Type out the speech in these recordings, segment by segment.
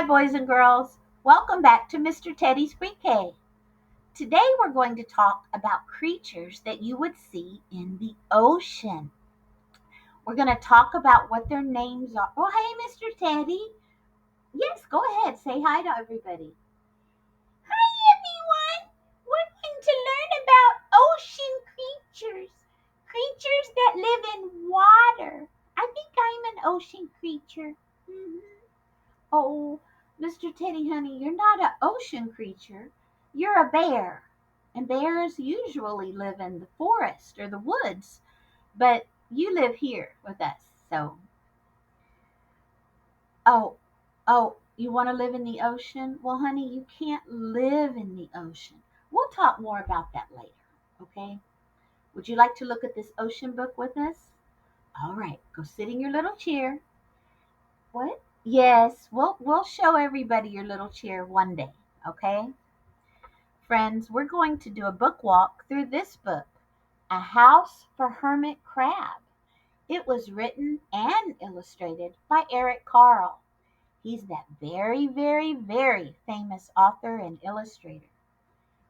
boys and girls. Welcome back to Mr. Teddy's Pre-K. Today we're going to talk about creatures that you would see in the ocean. We're going to talk about what their names are. Oh, hey, Mr. Teddy. Yes, go ahead. Say hi to everybody. Hi, everyone. We're going to learn about ocean creatures. Creatures that live in water. I think I'm an ocean creature. Mhm. Oh, Mr. Teddy, honey, you're not an ocean creature. You're a bear. And bears usually live in the forest or the woods, but you live here with us. So, oh, you want to live in the ocean? Well, honey, you can't live in the ocean. We'll talk more about that later, okay? Would you like to look at this ocean book with us? All right, go sit in your little chair. What? Yes, we'll show everybody your little chair one day, okay? Friends, we're going to do a book walk through this book, A House for Hermit Crab. It was written and illustrated by Eric Carle. He's that very, very, very famous author and illustrator.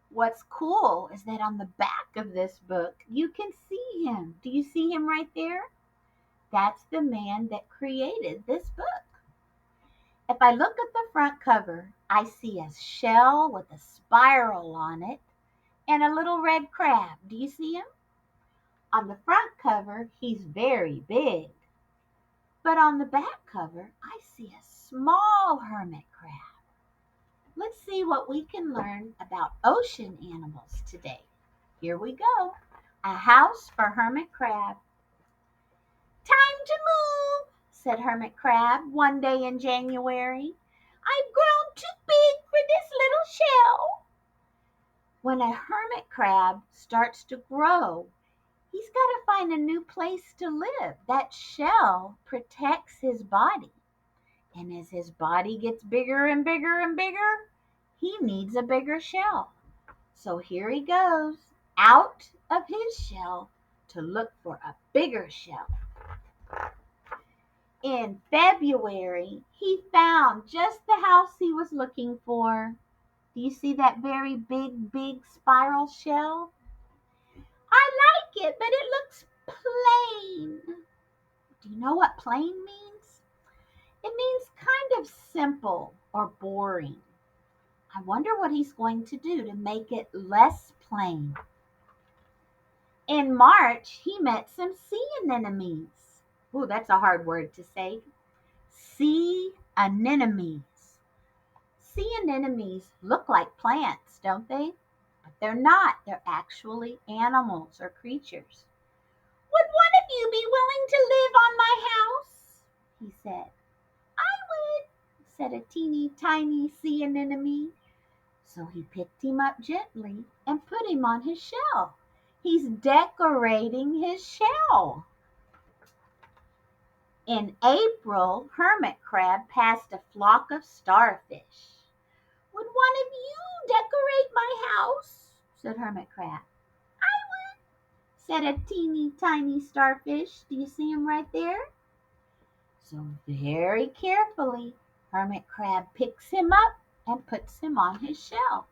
What's cool is that on the back of this book, you can see him. Do you see him right there? That's the man that created this book. If I look at the front cover, I see a shell with a spiral on it and a little red crab. Do you see him? On the front cover, he's very big. But on the back cover, I see a small hermit crab. Let's see what we can learn about ocean animals today. Here we go. A house for Hermit Crab. Time to move, said Hermit Crab one day in January. I've grown too big for this little shell. When a hermit crab starts to grow, he's got to find a new place to live. That shell protects his body. And as his body gets bigger and bigger and bigger, he needs a bigger shell. So here he goes out of his shell to look for a bigger shell. In February, he found just the house he was looking for. Do you see that very big, big spiral shell? I like it, but it looks plain. Do you know what plain means? It means kind of simple or boring. I wonder what he's going to do to make it less plain. In March, he met some sea anemones. Ooh, that's a hard word to say. Sea anemones. Sea anemones look like plants, don't they? But they're not. They're actually animals or creatures. Would one of you be willing to live on my house? He said. I would, said a teeny tiny sea anemone. So he picked him up gently and put him on his shell. He's decorating his shell. In April, Hermit Crab passed a flock of starfish. Would one of you decorate my house? Said Hermit Crab. I would, said a teeny tiny starfish. Do you see him right there? So very carefully, Hermit Crab picks him up and puts him on his shell.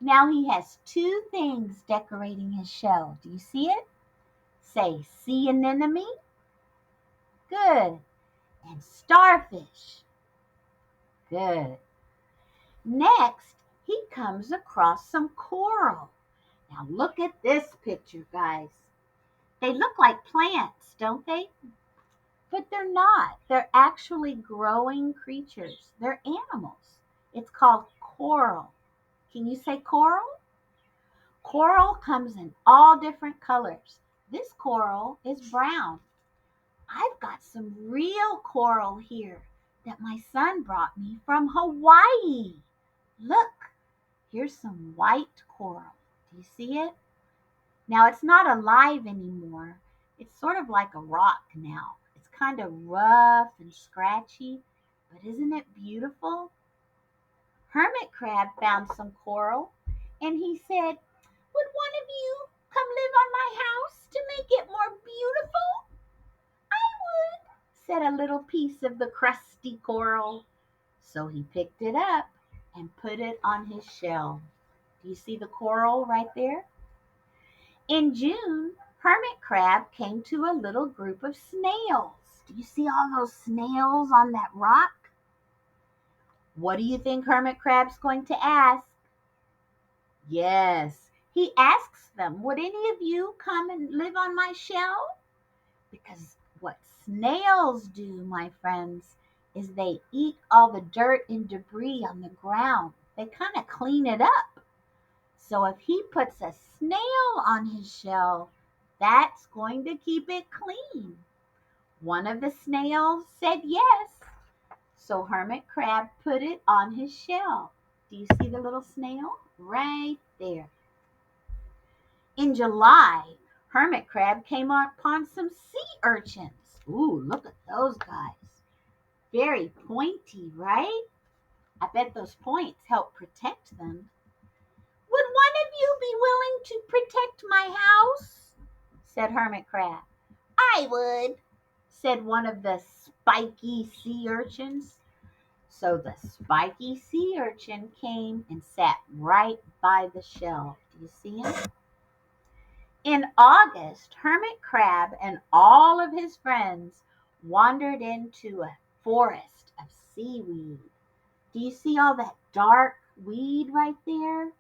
Now he has two things decorating his shell. Do you see it? Say sea anemone. Good. And starfish. Good. Next, he comes across some coral. Now look at this picture, guys. They look like plants, don't they? But they're not. They're actually growing creatures. They're animals. It's called coral. Can you say coral? Coral comes in all different colors. This coral is brown. I've got some real coral here that my son brought me from Hawaii. Look, here's some white coral. Do you see it? Now it's not alive anymore. It's sort of like a rock now. It's kind of rough and scratchy, but isn't it beautiful? Hermit Crab found some coral and he said, would one of you come live on my house to make it more beautiful? I would, said a little piece of the crusty coral. So he picked it up and put it on his shell. Do you see the coral right there? In June, Hermit Crab came to a little group of snails. Do you see all those snails on that rock? What do you think Hermit Crab's going to ask? Yes, he asks them, would any of you come and live on my shell? Because what snails do, my friends, is they eat all the dirt and debris on the ground. They kind of clean it up. So if he puts a snail on his shell, that's going to keep it clean. One of the snails said yes. So Hermit Crab put it on his shell. Do you see the little snail? Right there. In July, Hermit Crab came upon some sea urchins. Ooh, look at those guys. Very pointy, right? I bet those points help protect them. Would one of you be willing to protect my house? Said Hermit Crab. I would, said one of the spiky sea urchins. So the spiky sea urchin came and sat right by the shell. Do you see him? In August, Hermit Crab and all of his friends wandered into a forest of seaweed. Do you see all that dark weed right there?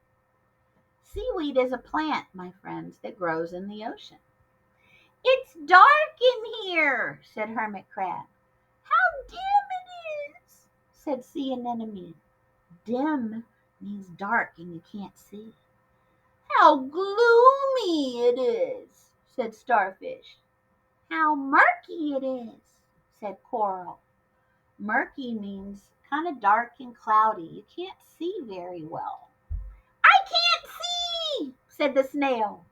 Seaweed is a plant, my friends, that grows in the ocean. It's dark in here, said Hermit Crab. How dim it is, said Sea Anemone. Dim means dark and you can't see. How gloomy it is, said Starfish. How murky it is, said Coral. Murky means kind of dark and cloudy. You can't see very well. I can't see, said the snail.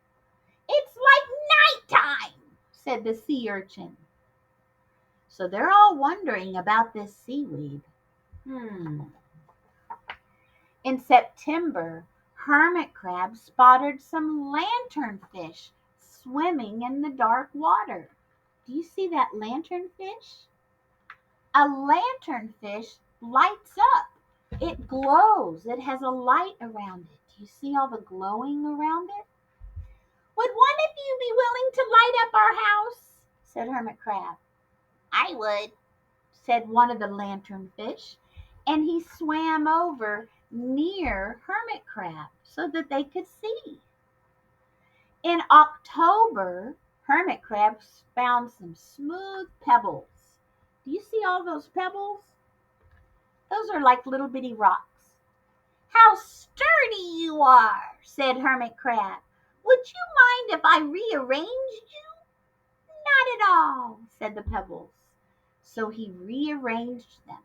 It's like nighttime, said the sea urchin. So they're all wondering about this seaweed. In September, Hermit Crab spotted some lanternfish swimming in the dark water. Do you see that lanternfish? A lanternfish lights up. It glows. It has a light around it. Do you see all the glowing around it? Would one of you be willing to light up our house? Said Hermit Crab. I would, said one of the lanternfish, and he swam over near Hermit Crab so that they could see. In October, Hermit Crab found some smooth pebbles. Do you see all those pebbles? Those are like little bitty rocks. How sturdy you are, said Hermit Crab. Would you mind if I rearranged you? Not at all, said the pebbles. So he rearranged them.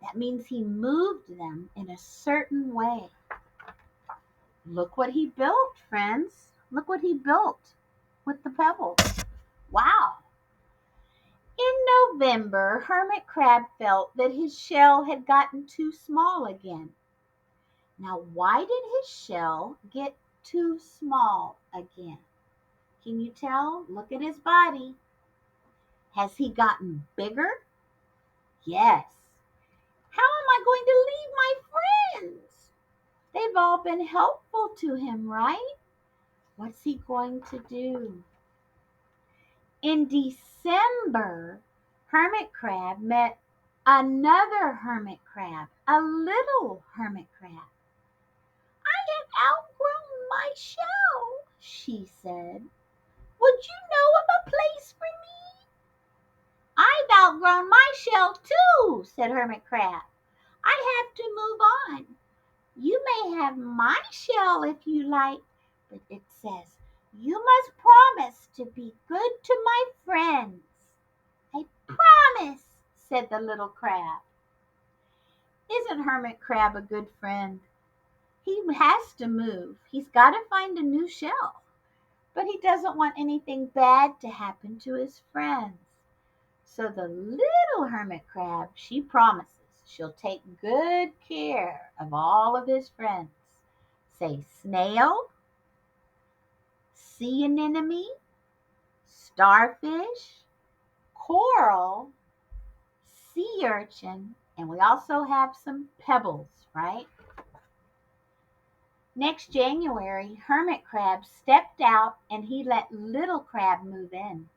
That means he moved them in a certain way. Look what he built, friends. Look what he built with the pebbles. Wow. In November, Hermit Crab felt that his shell had gotten too small again. Now, why did his shell get too small again? Can you tell? Look at his body. Has he gotten bigger? Yes. How am I going to leave my friends? They've all been helpful to him, right? What's he going to do? In December, Hermit Crab met another hermit crab, a little hermit crab. I have outgrown my shell, she said. Would you know of a place for me? I've outgrown my shell too, said Hermit Crab. I have to move on. You may have my shell if you like, but it says, you must promise to be good to my friends. I promise, said the little crab. Isn't Hermit Crab a good friend? He has to move. He's got to find a new shell. But he doesn't want anything bad to happen to his friends. So the little hermit crab, she promises she'll take good care of all of his friends. Say snail, sea anemone, starfish, coral, sea urchin, And we also have some pebbles, right? Next January, Hermit Crab stepped out and he let Little Crab move in.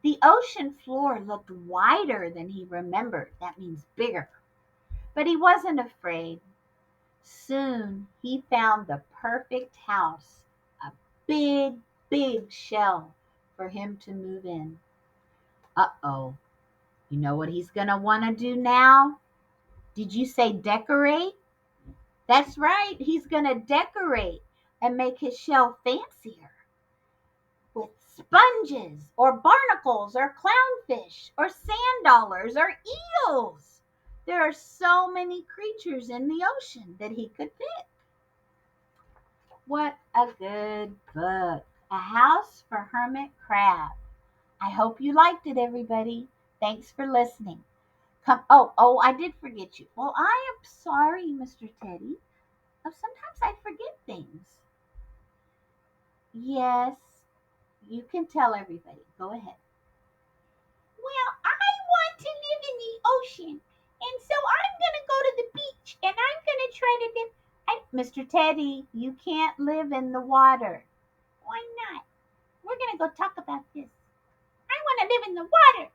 The ocean floor looked wider than he remembered. That means bigger. But he wasn't afraid. Soon he found the perfect house, a big, big shell for him to move in. Uh-oh. You know what he's going to want to do now? Did you say decorate? That's right. He's going to decorate and make his shell fancier with sponges or barnacles or clownfish or sand dollars or eels. There are so many creatures in the ocean that he could pick. What a good book. A House for Hermit Crab. I hope you liked it, everybody. Thanks for listening. I did forget you. Well, I am sorry, Mr. Teddy. Sometimes I forget things. Yes, you can tell everybody. Go ahead. Well, I want to live in the ocean, and so I'm going to go to the beach, and I'm going to try to live. Mr. Teddy, you can't live in the water. Why not? We're going to go talk about this. I want to live in the water.